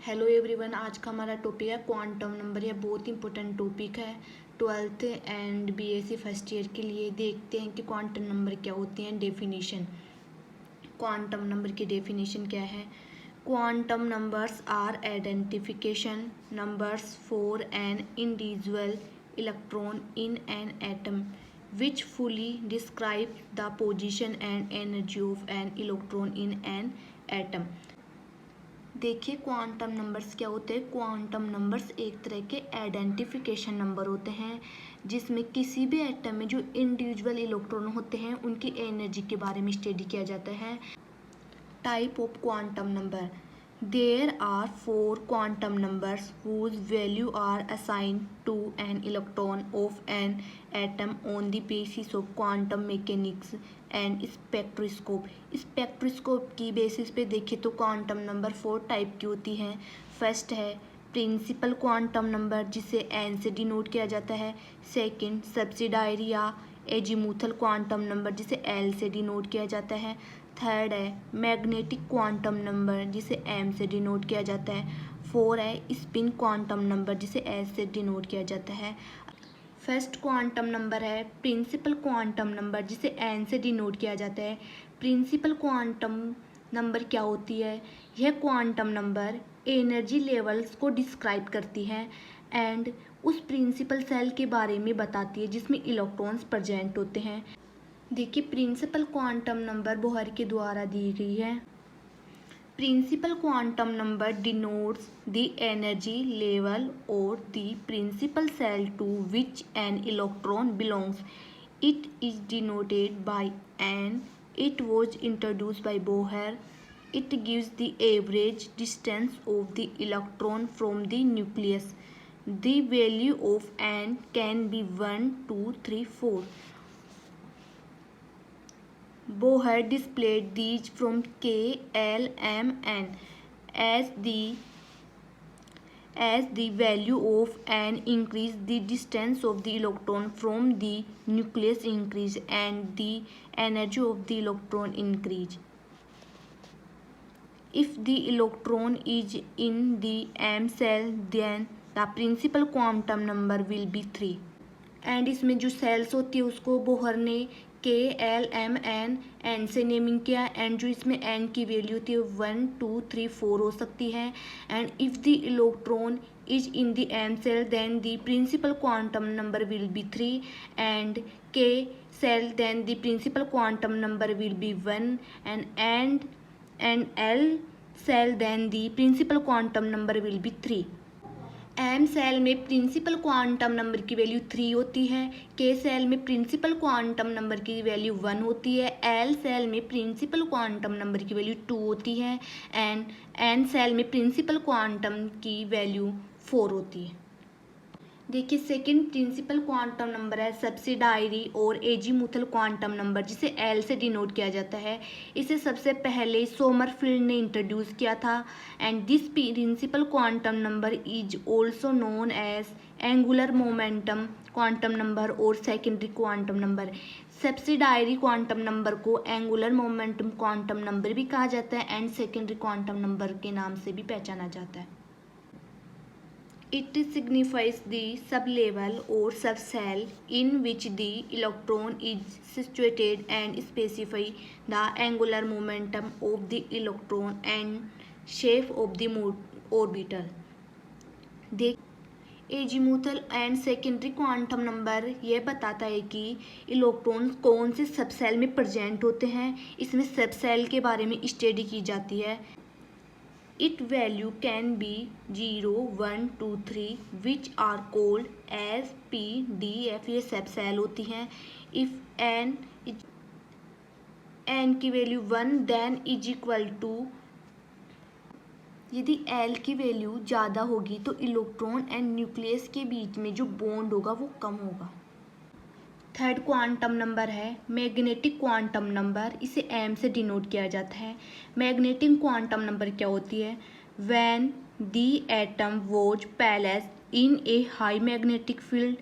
Hello everyone, आज का हमारा टॉपिक है क्वांटम नंबर। यह बहुत इंपॉर्टेंट टॉपिक है 12th and BSc first year के लिए। देखते हैं कि क्वांटम नंबर क्या होते हैं। डेफिनेशन, क्वांटम नंबर की डेफिनेशन क्या है। Quantum numbers are identification numbers for an individual electron in an atom which fully describe the position and energy of an electron in an atom। देखिए quantum numbers क्या होते हैं। Quantum numbers एक तरह के आइडेंटिफिकेशन नंबर होते हैं जिसमें किसी भी एटम में जो इंडिविजुअल इलेक्ट्रॉन होते हैं उनकी एनर्जी के बारे में स्टडी किया जाता है। Type of quantum number, there are 4 quantum numbers whose value are assigned to an electron of an atom on the basis of quantum mechanics and spectroscope। Spectroscope की बेसिस पे देखें तो क्वांटम नंबर 4 टाइप की होती हैं। First है principal quantum number जिसे n से डिनोट किया जाता है। सेकंड सब्सिडायरी या एजीमुथल क्वांटम नंबर जिसे L से डिनोट किया जाता है। थर्ड है मैग्नेटिक क्वांटम नंबर जिसे m से डिनोट किया जाता है। फोर है स्पिन क्वांटम नंबर जिसे s से डिनोट किया जाता है। फर्स्ट क्वांटम नंबर है प्रिंसिपल क्वांटम नंबर जिसे n से डिनोट किया जाता है। प्रिंसिपल क्वांटम नंबर क्या होती है। यह क्वांटम नंबर एनर्जी लेवल्स को डिस्क्राइब करती है एंड उस प्रिंसिपल सेल के बारे में बताती है जिसमें इलेक्ट्रॉन्स प्रेजेंट होते हैं। देखिए प्रिंसिपल क्वांटम नंबर बोहर के द्वारा दी गई है। Principal quantum number denotes the energy level और the principal shell to which an electron belongs. It is denoted by n। It was introduced by Bohr. It gives the average distance of the electron from the nucleus. The value of n can be 1, 2, 3, 4। Bohr displayed these from K, L, M, N as the value of n increased, the distance of the electron from the nucleus increased and the energy of the electron increased. If the electron is in the m cell, then the principal quantum number will be 3। And इसमें जो sales होती है उसको Bohr ने के L M N N से naming किया and जो इसमें एन की वैल्यू होती है 1, 2, 3, 4 हो सकती है। And if the electron is in the M shell then the principal quantum number will be 3 and K shell then the principal quantum number will be 1 and L shell then the principal quantum number will be 3। M shell में principal quantum number की value 3 होती है। K shell में principal quantum number की value 1 होती है। L shell में principal quantum number की वैल्यू 2 होती है एंड एन सेल में प्रिंसिपल क्वांटम की वैल्यू 4 होती है। देखिए सेकंड प्रिंसिपल क्वांटम नंबर है सब्सिडायरी और एजीमुथल क्वांटम नंबर जिसे एल से डिनोट किया जाता है। इसे सबसे पहले सोमरफील्ड ने इंट्रोड्यूस किया था and this principal quantum number is also known as angular momentum quantum number और secondary quantum number. Subsidiary quantum number को एंगुलर मोमेंटम क्वांटम नंबर भी कहा जाता है एंड सेकेंडरी क्वांटम नंबर के नाम से भी पहचाना जाता है। It signifies the sublevel or subcell in which the electron is situated and specify the angular momentum of the electron and shape of the orbital। Azimuthal and secondary quantum number ये बताता है कि इलेक्ट्रॉन कौन से subshell में present होते हैं। इसमें सबसेल के बारे में स्टडी की जाती है। Its value can be 0, 1, 2, 3 which are called as P, D, F। ये सब सेल होती हैं। If n की value 1 then is equal to, यदि L की वैल्यू ज़्यादा होगी तो इलेक्ट्रॉन एंड न्यूक्लियस के बीच में जो बॉन्ड होगा वो कम होगा। थर्ड क्वांटम नंबर है मैग्नेटिक क्वांटम नंबर। इसे m से डिनोट किया जाता है। मैग्नेटिक क्वांटम नंबर क्या होती है। When the atom was placed in A high magnetic field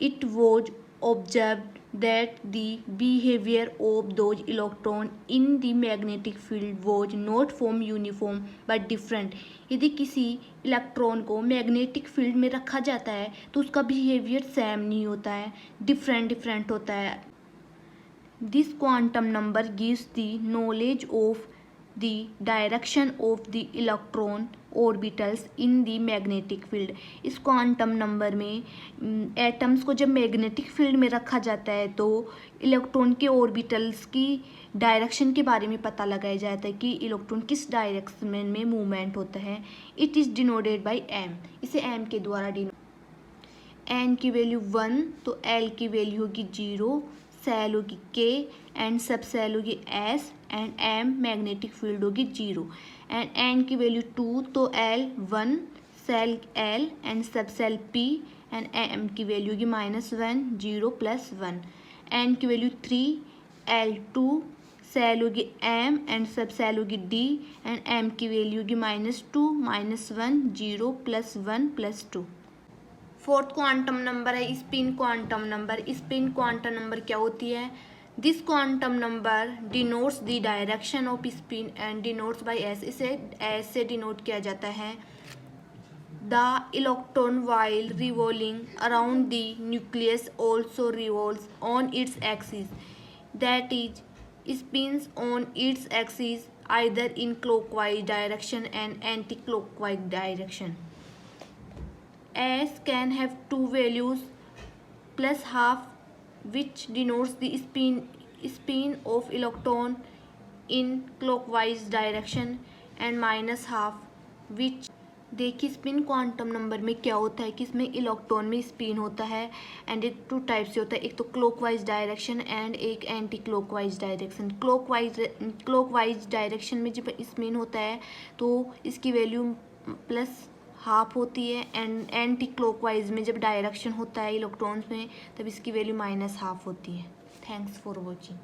it was observed that the behavior of those electrons in the magnetic field was not form uniform but different. यदि किसी electron को magnetic field में रखा जाता है तो उसका behaviour same नहीं होता है, डिफरेंट होता है. This quantum number gives the knowledge of the direction of the electron orbitals in the magnetic field. इस क्वांटम नंबर में एटम्स को जब मैग्नेटिक फील्ड में रखा जाता है तो इलेक्ट्रॉन के ऑर्बिटल्स की डायरेक्शन के बारे में पता लगाया जाता है कि इलेक्ट्रॉन किस डायरेक्शन में मूवमेंट होता है. It is denoted by m. इसे एम के द्वारा एन की वैल्यू 1 तो एल की वैल्यू होगी 0, सेल होगी के एंड सब सेल होगी s and m magnetic field होगी 0 एंड एन की वैल्यू 2 तो l 1 shell l and sub shell p and m की वैल्यू होगी -1 0 + 1 एन की वैल्यू 3 एल 2 सेल होगी एम एंड सब सेल होगी डी एंड एम की वैल्यू होगी -2 -1 0 + 1 + 2. फोर्थ क्वांटम नंबर है spin quantum number. Spin quantum number क्या होती है? This quantum number denotes the direction off spin and denotes by S. इसे S से डिनोट किया जाता है. The electron while revolving around the nucleus also revolves on its axis, that is spins on its axis either in clockwise direction and anti-clockwise direction. S can have two values, +½ which denotes the spin of electron in clockwise direction and -½ which. देखिए spin quantum number में क्या होता है कि इसमें electron में spin होता है एंड एक 2 टाइप से होता है, एक तो क्लॉकवाइज डायरेक्शन एंड एक anti clockwise direction. Clockwise direction में जब स्पिन होता है तो इसकी वैल्यू +½ होती है एंड एंटी क्लॉकवाइज में जब डायरेक्शन होता है इलेक्ट्रॉन्स में तब इसकी वैल्यू -½ होती है. Thanks for watching.